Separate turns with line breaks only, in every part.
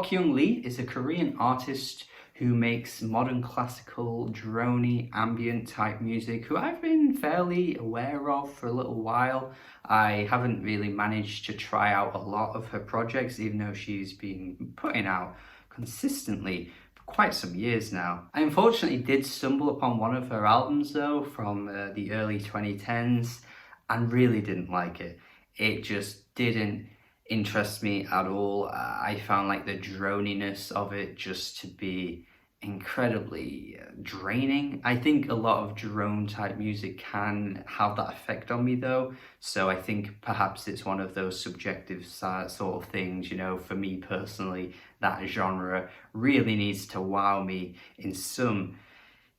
Okkyung Lee is a Korean artist who makes modern classical, droney, ambient type music, who I've been fairly aware of for a little while. I haven't really managed to try out a lot of her projects, even though she's been putting out consistently for quite some years now. I unfortunately did stumble upon one of her albums though from the early 2010s and really didn't like it. It just didn't interest me at all. I found like the droniness of it just to be incredibly draining. I think a lot of drone type music can have that effect on me though, so I think perhaps it's one of those subjective sort of things, you know. For me personally, that genre really needs to wow me in some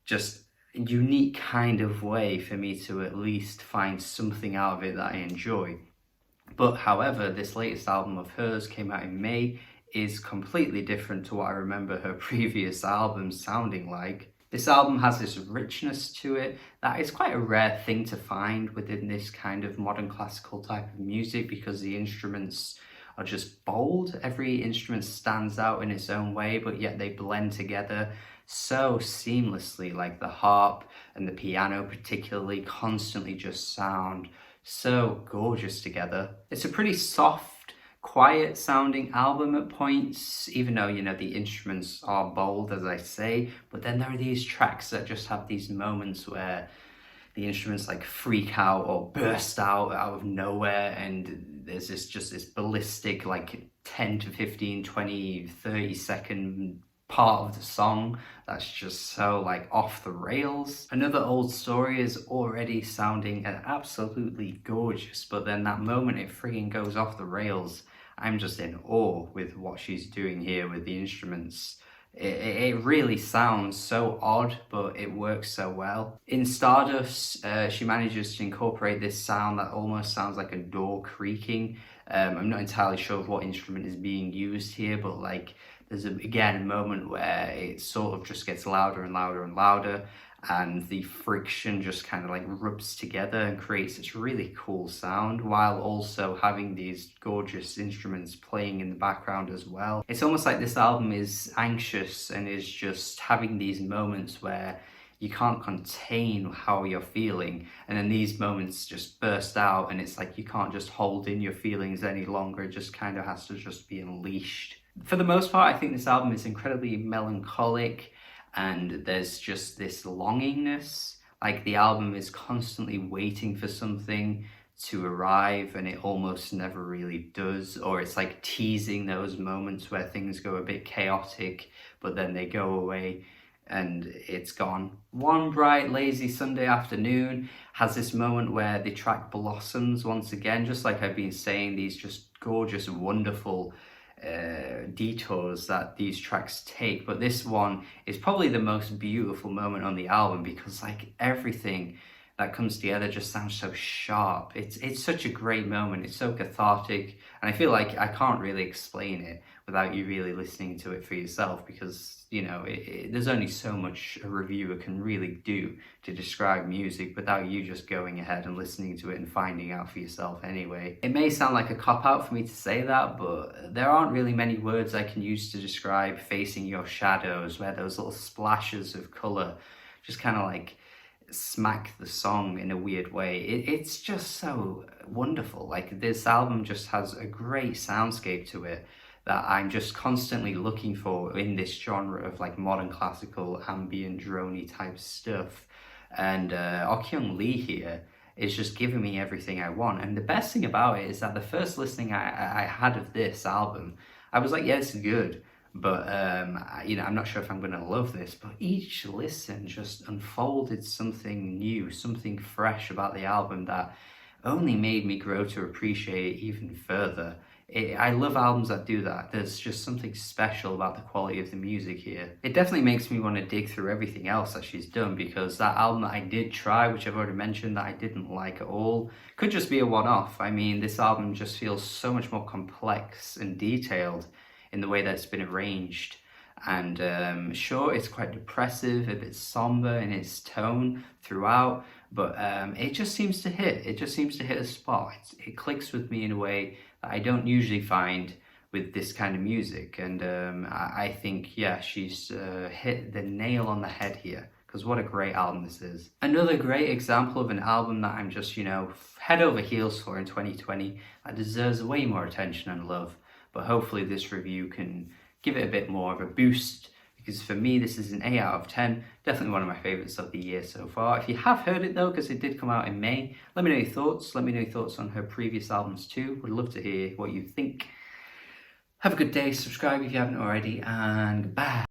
just unique kind of way for me to at least find something out of it that I enjoy. But however, this latest album of hers came out in May, is completely different to what I remember her previous albums sounding like. This album has this richness to it that is quite a rare thing to find within this kind of modern classical type of music, because the instruments are just bold. Every instrument stands out in its own way, but yet they blend together so seamlessly. Like the harp and the piano particularly constantly just sound so gorgeous together. It's a pretty soft, quiet sounding album at points, even though, you know, the instruments are bold, as I say, but then there are these tracks that just have these moments where the instruments like freak out or burst out of nowhere, and there's this ballistic like 10 to 15, 20, 30-second part of the song that's just so like off the rails. Another Old Story is already sounding absolutely gorgeous, but then that moment it frigging goes off the rails, I'm just in awe with what she's doing here with the instruments. It really sounds so odd, but it works so well. In Stardust, she manages to incorporate this sound that almost sounds like a door creaking. I'm not entirely sure of what instrument is being used here, but like there's again a moment where it sort of just gets louder and louder and louder, and the friction just kind of like rubs together and creates this really cool sound, while also having these gorgeous instruments playing in the background as well. It's almost like this album is anxious and is just having these moments where you can't contain how you're feeling, and then these moments just burst out, and it's like you can't just hold in your feelings any longer. It just kind of has to just be unleashed. For the most part, I think this album is incredibly melancholic, and there's just this longingness. Like the album is constantly waiting for something to arrive, and it almost never really does, or it's like teasing those moments where things go a bit chaotic, but then they go away and it's gone. One Bright Lazy Sunday Afternoon has this moment where the track blossoms once again, just like I've been saying, these just gorgeous, wonderful detours that these tracks take. But this one is probably the most beautiful moment on the album, because like everything that comes together just sounds so sharp. It's such a great moment. It's so cathartic, and I feel like I can't really explain it without you really listening to it for yourself, because, you know, there's only so much a reviewer can really do to describe music without you just going ahead and listening to it and finding out for yourself anyway. It may sound like a cop-out for me to say that, but there aren't really many words I can use to describe Facing Your Shadows, where those little splashes of colour just kind of like smack the song in a weird way. It's just so wonderful. Like this album just has a great soundscape to it that I'm just constantly looking for in this genre of like modern classical, ambient, droney type stuff. And Okkyung Lee here is just giving me everything I want. And the best thing about it is that the first listening I had of this album, I was like, yeah, it's good, but you know, I'm not sure if I'm gonna love this. But each listen just unfolded something new, something fresh about the album that only made me grow to appreciate it even further. I love albums that do that. There's just something special about the quality of the music here. It definitely makes me want to dig through everything else that she's done, because that album that I did try, which I've already mentioned, that I didn't like at all, could just be a one-off. I mean, this album just feels so much more complex and detailed in the way that it's been arranged. And sure, it's quite depressive, a bit somber in its tone throughout, but it just seems to hit. It just seems to hit a spot. It clicks with me in a way that I don't usually find with this kind of music. And I think, yeah, she's hit the nail on the head here, because what a great album this is. Another great example of an album that I'm just, head over heels for in 2020, that deserves way more attention and love. But hopefully this review can give it a bit more of a boost, because for me this is an 8 out of 10, definitely one of my favourites of the year so far. If you have heard it though, because it did come out in May, let me know your thoughts. Let me know your thoughts on her previous albums too. Would love to hear what you think. Have a good day, subscribe if you haven't already, and goodbye.